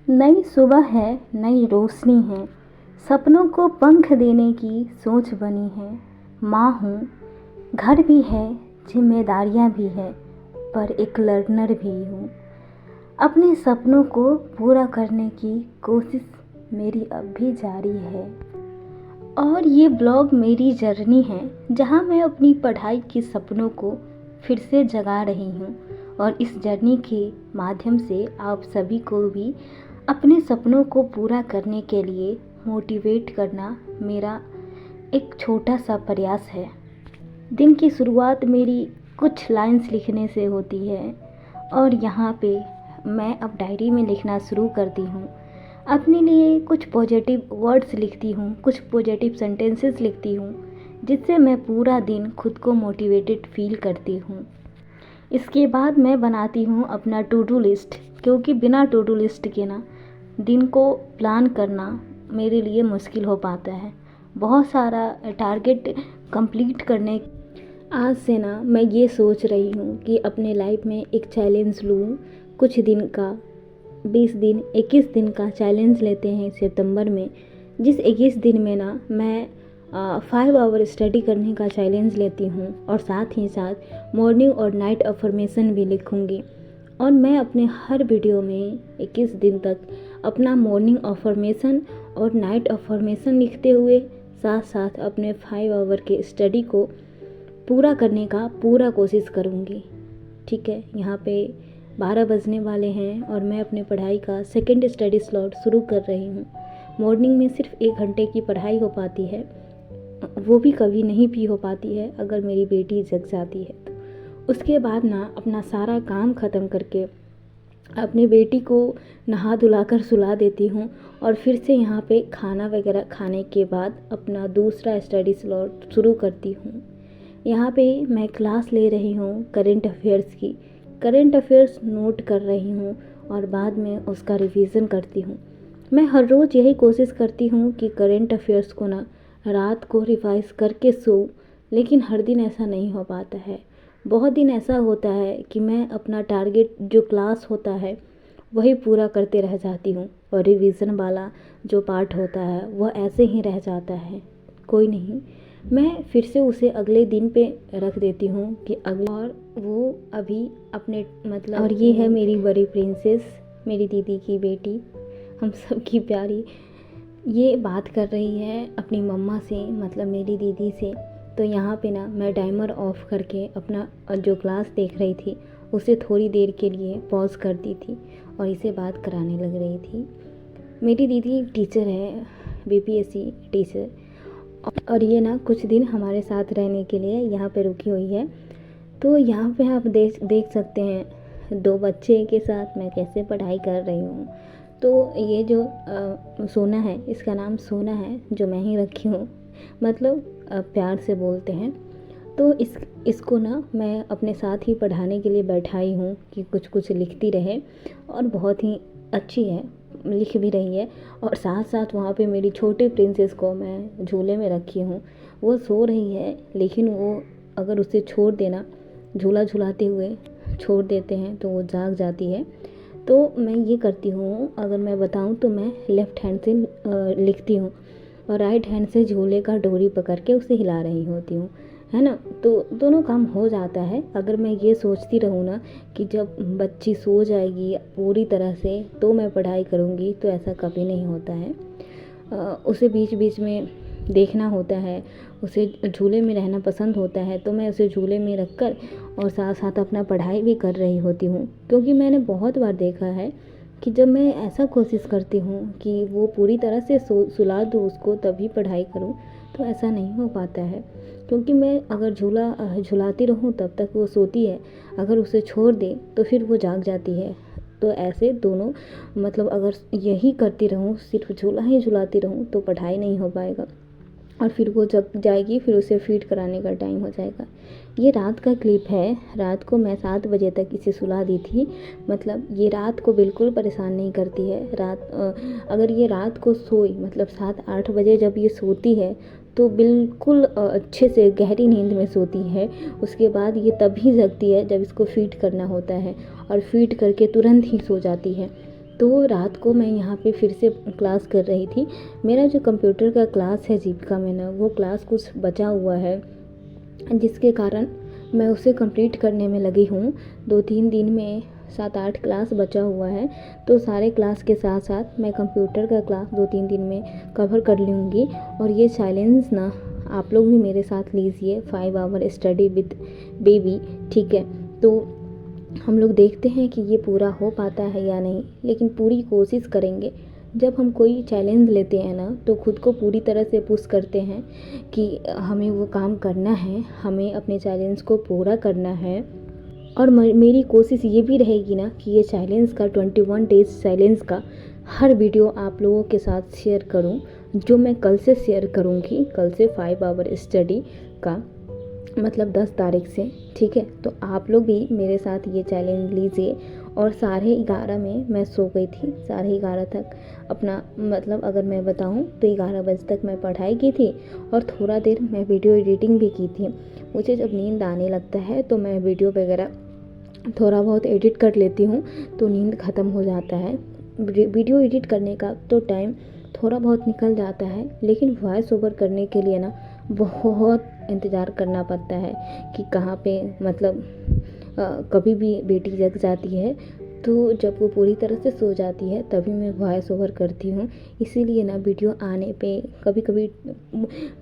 नई सुबह है, नई रोशनी है, सपनों को पंख देने की सोच बनी है। माँ हूँ, घर भी है, जिम्मेदारियाँ भी है, पर एक लर्नर भी हूँ। अपने सपनों को पूरा करने की कोशिश मेरी अब भी जारी है। और ये ब्लॉग मेरी जर्नी है, जहाँ मैं अपनी पढ़ाई के सपनों को फिर से जगा रही हूँ। और इस जर्नी के माध्यम से आप सभी को भी अपने सपनों को पूरा करने के लिए मोटिवेट करना मेरा एक छोटा सा प्रयास है। दिन की शुरुआत मेरी कुछ लाइंस लिखने से होती है और यहाँ पे मैं अब डायरी में लिखना शुरू करती हूँ। अपने लिए कुछ पॉजिटिव वर्ड्स लिखती हूँ, कुछ पॉजिटिव सेंटेंसेस लिखती हूँ, जिससे मैं पूरा दिन खुद को मोटिवेटेड फील करती हूँ। इसके बाद मैं बनाती हूँ अपना टू डू लिस्ट, क्योंकि बिना टू डू लिस्ट के ना दिन को प्लान करना मेरे लिए मुश्किल हो पाता है। बहुत सारा टारगेट कंप्लीट करने आज से ना मैं ये सोच रही हूँ कि अपने लाइफ में एक चैलेंज लूँ। कुछ दिन का 20 दिन 21 दिन का चैलेंज लेते हैं सितंबर में, जिस 21 दिन में ना मैं 5 आवर स्टडी करने का चैलेंज लेती हूँ और साथ ही साथ मॉर्निंग और नाइट अफर्मेशन भी लिखूँगी। और मैं अपने हर वीडियो में 21 दिन तक अपना मॉर्निंग अफर्मेशन और नाइट अफर्मेशन लिखते हुए साथ साथ अपने 5 आवर के स्टडी को पूरा करने का पूरा कोशिश करूँगी। ठीक है, यहाँ पे 12 बजने वाले हैं और मैं अपने पढ़ाई का सेकंड स्टडी स्लॉट शुरू कर रही हूँ। मॉर्निंग में सिर्फ 1 घंटे की पढ़ाई हो पाती है, वो भी कभी नहीं भी हो पाती है अगर मेरी बेटी जग जाती है तो। उसके बाद ना अपना सारा काम ख़त्म करके अपनी बेटी को नहा धुलाकर सुला देती हूँ और फिर से यहाँ पे खाना वगैरह खाने के बाद अपना दूसरा स्टडी स्लॉट शुरू करती हूँ। यहाँ पे मैं क्लास ले रही हूँ करंट अफेयर्स की। करंट अफेयर्स नोट कर रही हूँ और बाद में उसका रिवीजन करती हूँ। मैं हर रोज़ यही कोशिश करती हूँ कि करंट अफेयर्स को ना रात को रिवाइज करके सोऊं, लेकिन हर दिन ऐसा नहीं हो पाता है। बहुत दिन ऐसा होता है कि मैं अपना टारगेट जो क्लास होता है वही पूरा करते रह जाती हूँ और रिवीजन वाला जो पार्ट होता है वह ऐसे ही रह जाता है। कोई नहीं, मैं फिर से उसे अगले दिन पे रख देती हूँ कि अगले, और वो अभी अपने मतलब। और ये है मेरी बड़ी प्रिंसेस, मेरी दीदी की बेटी, हम सब की प्यारी। ये बात कर रही है अपनी मम्मा से, मतलब मेरी दीदी से। तो यहाँ पे ना मैं टाइमर ऑफ करके अपना जो क्लास देख रही थी उसे थोड़ी देर के लिए पॉज कर दी थी और इसे बात कराने लग रही थी। मेरी दीदी टीचर है, बीपीएससी टीचर, और ये ना कुछ दिन हमारे साथ रहने के लिए यहाँ पे रुकी हुई है। तो यहाँ पे आप देख सकते हैं 2 बच्चे के साथ मैं कैसे पढ़ाई कर रही हूँ। तो ये जो सोना है, इसका नाम सोना है, जो मैं ही रखी हूँ, मतलब प्यार से बोलते हैं। तो इसको ना मैं अपने साथ ही पढ़ाने के लिए बैठाई हूँ कि कुछ कुछ लिखती रहे, और बहुत ही अच्छी है, लिख भी रही है। और साथ साथ वहाँ पे मेरी छोटी प्रिंसेस को मैं झूले में रखी हूँ। वो सो रही है, लेकिन वो अगर उसे छोड़ देना, झूला झुलाते हुए छोड़ देते हैं तो वो जाग जाती है। तो मैं ये करती हूँ, अगर मैं बताऊँ तो मैं लेफ़्ट हैंड से लिखती हूँ और राइट हैंड से झूले का डोरी पकड़ के उसे हिला रही होती हूँ, है ना। तो दोनों काम हो जाता है। अगर मैं ये सोचती रहूँ ना कि जब बच्ची सो जाएगी पूरी तरह से तो मैं पढ़ाई करूँगी, तो ऐसा कभी नहीं होता है। उसे बीच बीच में देखना होता है, उसे झूले में रहना पसंद होता है, तो मैं उसे झूले में रख कर और साथ साथ अपना पढ़ाई भी कर रही होती हूँ। क्योंकि मैंने बहुत बार देखा है कि जब मैं ऐसा कोशिश करती हूँ कि वो पूरी तरह से सुला दूँ उसको तभी पढ़ाई करूँ, तो ऐसा नहीं हो पाता है। क्योंकि मैं अगर झुलाती रहूँ तब तक वो सोती है, अगर उसे छोड़ दें तो फिर वो जाग जाती है। तो ऐसे दोनों, मतलब अगर यही करती रहूँ, सिर्फ झूला ही झुलाती रहूँ, तो पढ़ाई नहीं हो पाएगा और फिर वो जग जाएगी, फिर उसे फीड कराने का टाइम हो जाएगा। ये रात का क्लिप है। रात को मैं 7 बजे तक इसे सुला दी थी। मतलब ये रात को बिल्कुल परेशान नहीं करती है। अगर ये रात को सोई, मतलब 7-8 बजे जब ये सोती है तो बिल्कुल अच्छे से गहरी नींद में सोती है। उसके बाद ये तभी जगती है जब इसको फीड करना होता है और फीड करके तुरंत ही सो जाती है। तो रात को मैं यहाँ पे फिर से क्लास कर रही थी। मेरा जो कंप्यूटर का क्लास है जीविका में ना, वो क्लास कुछ बचा हुआ है, जिसके कारण मैं उसे कंप्लीट करने में लगी हूँ। 2-3 दिन में 7-8 क्लास बचा हुआ है, तो सारे क्लास के साथ साथ मैं कंप्यूटर का क्लास 2-3 दिन में कवर कर लूँगी। और ये चैलेंज ना आप लोग भी मेरे साथ लीजिए, 5 आवर स्टडी विद बेबी, ठीक है। तो हम लोग देखते हैं कि ये पूरा हो पाता है या नहीं, लेकिन पूरी कोशिश करेंगे। जब हम कोई चैलेंज लेते हैं ना, तो खुद को पूरी तरह से पुश करते हैं कि हमें वो काम करना है, हमें अपने चैलेंज को पूरा करना है। और मेरी कोशिश ये भी रहेगी ना कि ये चैलेंज का 21 डेज़ चैलेंज का हर वीडियो आप लोगों के साथ शेयर करूं, जो मैं कल से शेयर करूंगी। कल से 5 आवर स्टडी का मतलब 10 तारीख से, ठीक है। तो आप लोग भी मेरे साथ ये चैलेंज लीजिए। और 11:30 में मैं सो गई थी, 11:30 तक अपना मतलब अगर मैं बताऊं तो 11 बजे तक मैं पढ़ाई की थी और थोड़ा देर मैं वीडियो एडिटिंग भी की थी। मुझे जब नींद आने लगता है तो मैं वीडियो वगैरह थोड़ा बहुत एडिट कर लेती हूँ, तो नींद ख़त्म हो जाता है। वीडियो एडिट करने का तो टाइम थोड़ा बहुत निकल जाता है, लेकिन वॉइस ओवर करने के लिए ना बहुत इंतज़ार करना पड़ता है कि कहाँ पे मतलब कभी भी बेटी जग जाती है, तो जब वो पूरी तरह से सो जाती है तभी मैं वॉइस ओवर करती हूँ। इसीलिए ना वीडियो आने पे कभी कभी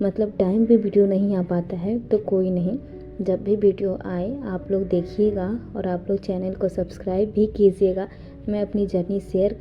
मतलब टाइम पे वीडियो नहीं आ पाता है, तो कोई नहीं, जब भी वीडियो आए आप लोग देखिएगा और आप लोग चैनल को सब्सक्राइब भी कीजिएगा। मैं अपनी जर्नी शेयर